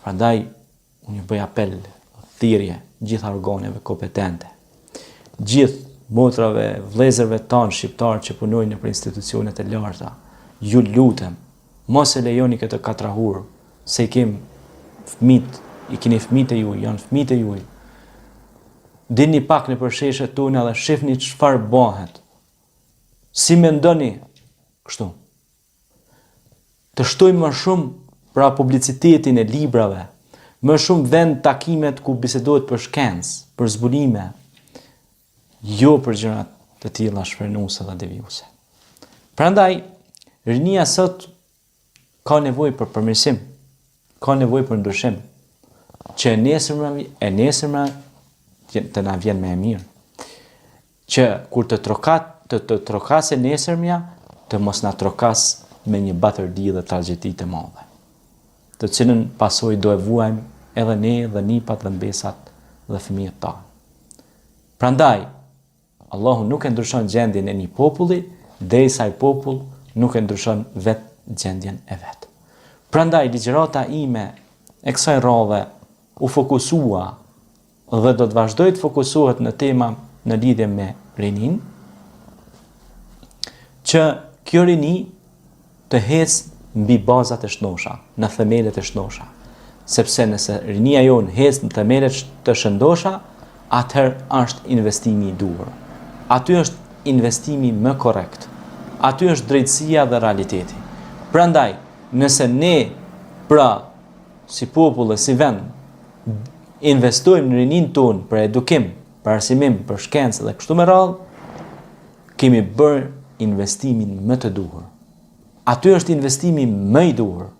Prandaj unë bëj apel, thirrje gjitha organeve kompetente, gjithë motrave, vëllezërve tanë shqiptarë që punojnë në institucionet e larta, ju lutem, mos e lejoni këtë katrahur, se i kemi fëmijët, i keni fëmijët e juaj, janë fëmijët e juaj. Dini pak në përsheshet tona dhe shihni çfarë bëhet. Si mendoni kështu? Të shtojmë më shumë pra publicitetin e librave, më shumë vend takimet ku bisedohet për shkencë, për zbulime, jo për gjërat të tilla shfrenuese dhe devijuese. Prandaj, rinia sot ka nevojë për përmirësim, ka nevojë për ndryshim, që e nesërma të na vjen më e mirë. Që kur të trokas e nesërmja, të mos na trokas me një batërdi dhe tragjedi të madhe, të cilën pasojë do e vuajmë edhe ne dhe nipat dhe mbesat dhe fëmijët tanë. Prandaj, Allahu nuk e ndryshon gjendjen e një populli, derisa ai popull nuk e ndryshon vetë gjendjen e vet. Prandaj ligjërata ime e kësaj radhe u fokusua dhe do të vazhdoj të fokusohet në tema në lidhje me rinin, që kjo rini të hecë mbi bazat e shëndosha, në themelet e shëndosha. Sepse nëse rinia jonë hecë në themelet të shëndosha, atëherë është investimi i duhur. Aty është investimi më korrekt. Aty është drejtësia dhe realiteti. Prandaj, nëse ne pra si popull dhe si vend investojmë në rinin tonë për edukim, për arsimim, për shkencë dhe kështu me radhë, kemi bërë investimin më të duhur. Aty është investimi më i duhur.